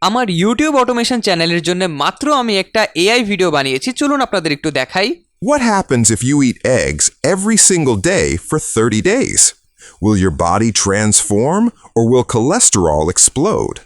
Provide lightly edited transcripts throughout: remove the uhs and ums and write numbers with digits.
আমার YouTube automation চ্যানেলের জন্য মাত্র আমি একটা এআই ভিডিও বানিয়েছি, চলুন আপনাদের একটু দেখাই। What happens if you eat eggs every single day for 30 days? Will your body transform or will cholesterol explode?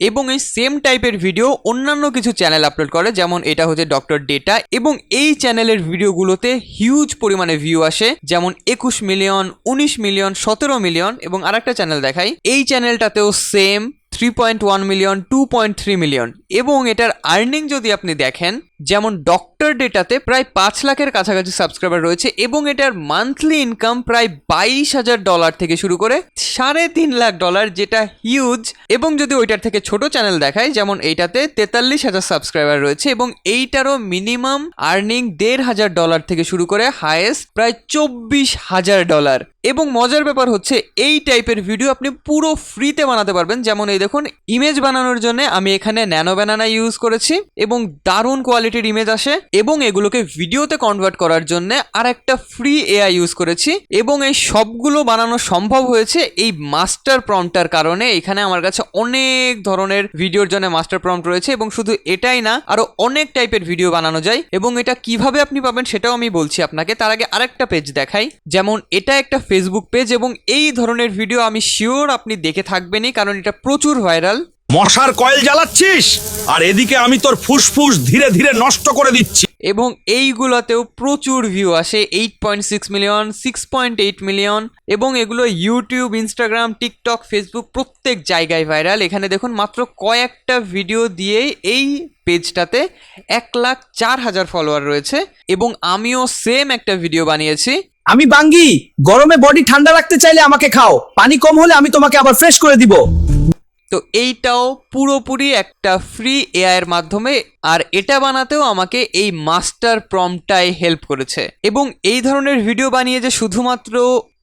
এবং এই সেম টাইপের ভিডিও অন্যান্য কিছু চ্যানেল আপলোড করে, যেমন এটা হচ্ছে ডক্টর ডেটা, এবং এই চ্যানেলের ভিডিওগুলোতে হিউজ পরিমাণে ভিউ আসে, যেমন 21 মিলিয়ন, 19 মিলিয়ন, 17 মিলিয়ন। এবং আরেকটা চ্যানেল দেখাই, এই চ্যানেলটাতেও সেম 3.1 মিলিয়ন, 2.3 মিলিয়ন। এবং এটার আর্নিং যদি আপনি দেখেন, যেমন ডক্টর ডেটাতে প্রায় 5 লাখের কাছাকাছি সাবস্ক্রাইবার রয়েছে এবং এটার মান্থলি ইনকাম প্রায় $22,000 থেকে শুরু করে $3.5 লাখ, যেটা হিউজ। এবং যদি ওইটার থেকে ছোট চ্যানেল দেখায়, যেমন এইটাতে 43,000 সাবস্ক্রাইবার রয়েছে এবং এইটারও মিনিমাম আর্নিং $1,500 থেকে শুরু করে হাইয়েস্ট প্রায় $24,000। এবং মজার ব্যাপার হচ্ছে এই টাইপের ভিডিও আপনি পুরো ফ্রিতে বানাতে পারবেন। যেমন এই দেখুন, ইমেজ বানানোর জন্য আমি এখানে ন্যানো ব্যানানা ইউজ করেছি এবং দারুণ কোয়ালিটির ইমেজ আসে। এবং এগুলোকে ভিডিওতে কনভার্ট করার জন্য আর একটা ফ্রি এআই ইউজ করেছি। এবং এই সবগুলো বানানো সম্ভব হয়েছে এই মাস্টার প্রম্পটার কারণে। এখানে আমার কাছে অনেক ধরনের ভিডিওর জন্য মাস্টার প্রম্পট রয়েছে এবং শুধু এটাই না, আরো অনেক টাইপের ভিডিও বানানো যায়। এবং এটা কিভাবে আপনি পাবেন সেটাও আমি বলছি আপনাকে। তার আগে আরেকটা পেজ দেখাই, যেমন এটা একটা ফেসবুক পেজ এবং এই ধরনের ভিডিও আমি শিওর আপনি দেখে থাকবেনই, কারণ এটা প্রচুর ভাইরাল। মশার কয়েল জ্বালাচ্ছিস আর এদিকে আমি তোর ফুসফুস ধীরে ধীরে নষ্ট করে দিচ্ছি। এবং এইগুলোতেও প্রচুর ভিউ আসে, 8.6 মিলিয়ন, 6.8 মিলিয়ন। এবং এগুলো ইউটিউব, ইনস্টাগ্রাম, টিকটক, ফেসবুক প্রত্যেক জায়গায় ভাইরাল। এখানে দেখুন, মাত্র কয়েকটা ভিডিও দিয়েই এই পেজটাতে 1,04,000 ফলোয়ার রয়েছে। এবং আমিও সেম একটা ভিডিও বানিয়েছি। আমি বাঙ্গি, গরমে বডি ঠান্ডা রাখতে চাইলে আমাকে খাও, পানি কম হলে আমি তোমাকে আবার ফ্রেশ করে দিব। তো এইটাও পুরোপুরি একটা ফ্রি এআই এর মাধ্যমে, আর এটা বানাতেও আমাকে এই মাস্টার প্রম্পটটাই হেল্প করেছে। এবং এই ধরনের ভিডিও বানিয়ে যে শুধুমাত্র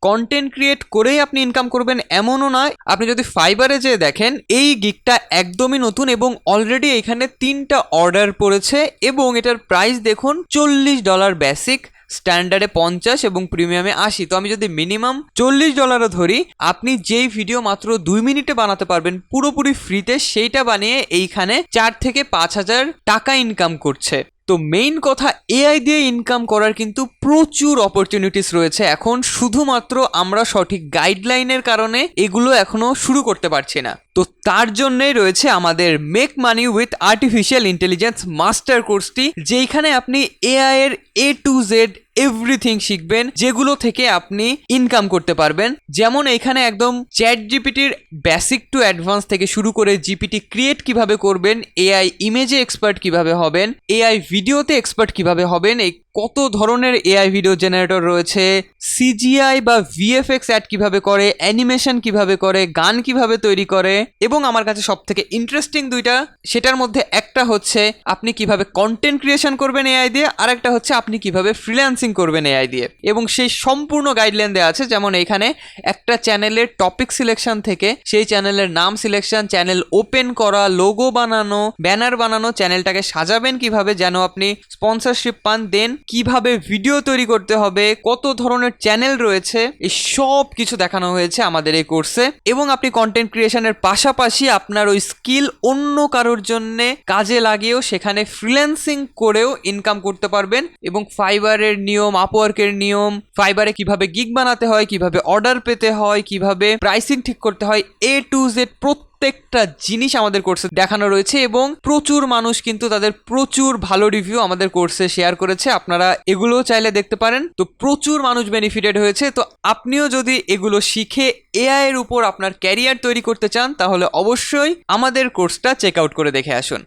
কন্টেন্ট ক্রিয়েট করেই আপনি ইনকাম করবেন এমনও নয়। আপনি যদি ফাইবারে যেয়ে দেখেন, এই গিগটা একদমই নতুন এবং অলরেডি এখানে 3টা অর্ডার পড়েছে। এবং এটার প্রাইস দেখুন, $40 বেসিক, স্ট্যান্ডার্ডে 50 এবং প্রিমিয়ামে 80। তো আমি যদি মিনিমাম $40 ধরি, আপনি যেই ভিডিও মাত্র 2 মিনিটে বানাতে পারবেন পুরোপুরি ফ্রিতে, সেইটা বানিয়ে এইখানে 4 থেকে 5,000 টাকা ইনকাম করছে। তো মেইন কথা, এআই দিয়ে ইনকাম করার কিন্তু প্রচুর অপরচুনিটিস রয়েছে এখন, শুধুমাত্র আমরা সঠিক গাইডলাইনের কারণে এগুলো এখনো শুরু করতে পারছি না। তো তার জন্যই রয়েছে আমাদের make money with artificial intelligence master কোর্সটি, যেখানে আপনি এআই এর A to Z এভরিথিং শিখবেন, যেগুলো থেকে আপনি ইনকাম করতে পারবেন। যেমন এখানে একদম চ্যাট জিপিটির বেসিক টু অ্যাডভান্স থেকে শুরু করে জিপিটি ক্রিয়েট কিভাবে করবেন, এআই ইমেজে এক্সপার্ট কিভাবে হবেন, এআই ভিডিওতে এক্সপার্ট কিভাবে হবেন, এই কত ধরনের এআই ভিডিও জেনারেটর রয়েছে, সিজিআই বা ভিএফএক্স অ্যাড কিভাবে করে, অ্যানিমেশন কিভাবে করে, গান কিভাবে তৈরি করে। এবং আমার কাছে সব থেকে ইন্টারেস্টিং দুইটা, সেটার মধ্যে একটা হচ্ছে আপনি কিভাবে কন্টেন্ট ক্রিয়েশন করবেন এআই দিয়ে, আর একটা হচ্ছে আপনি কিভাবে ফ্রিল্যান্সিং করবেন এআই দিয়ে। এবং সেই সম্পূর্ণ গাইডলাইন দেওয়া আছে। যেমন এখানে একটা চ্যানেলের টপিক সিলেকশন থেকে সেই চ্যানেলের নাম সিলেকশন, চ্যানেল ওপেন করা, লোগো বানানো, ব্যানার বানানো, চ্যানেলটাকে সাজাবেন কিভাবে যেন আপনি স্পন্সরশিপ পান, দেন কিভাবে ভিডিও তৈরি করতে হবে, কত ধরনের চ্যানেল রয়েছে, এই সব কিছু দেখানো হয়েছে আমাদের এই কোর্সে। এবং আপনি কন্টেন্ট ক্রিয়েশনের পাশাপাশি আপনার ওই স্কিল অন্য কারোর জন্য কাজে লাগিয়েও সেখানে ফ্রিল্যান্সিং করেও ইনকাম করতে পারবেন। এবং ফাইবারের নিয়ম, আপওয়ার্কের নিয়ম, ফাইবারে কিভাবে গিগ বানাতে হয়, কিভাবে অর্ডার পেতে হয়, কিভাবে প্রাইসিং ঠিক করতে হয়, A to Z প্রত্যেকটা জিনিস আমাদের কোর্সে দেখানো রয়েছে। এবং প্রচুর মানুষ কিন্তু তাদের প্রচুর ভালো রিভিউ আমাদের কোর্সে শেয়ার করেছে, আপনারা এগুলোও চাইলে দেখতে পারেন। তো প্রচুর মানুষ বেনিফিটেড হয়েছে। তো আপনিও যদি এগুলো শিখে এআই এর উপর আপনার ক্যারিয়ার তৈরি করতে চান, তাহলে অবশ্যই আমাদের কোর্সটা চেক আউট করে দেখে আসুন।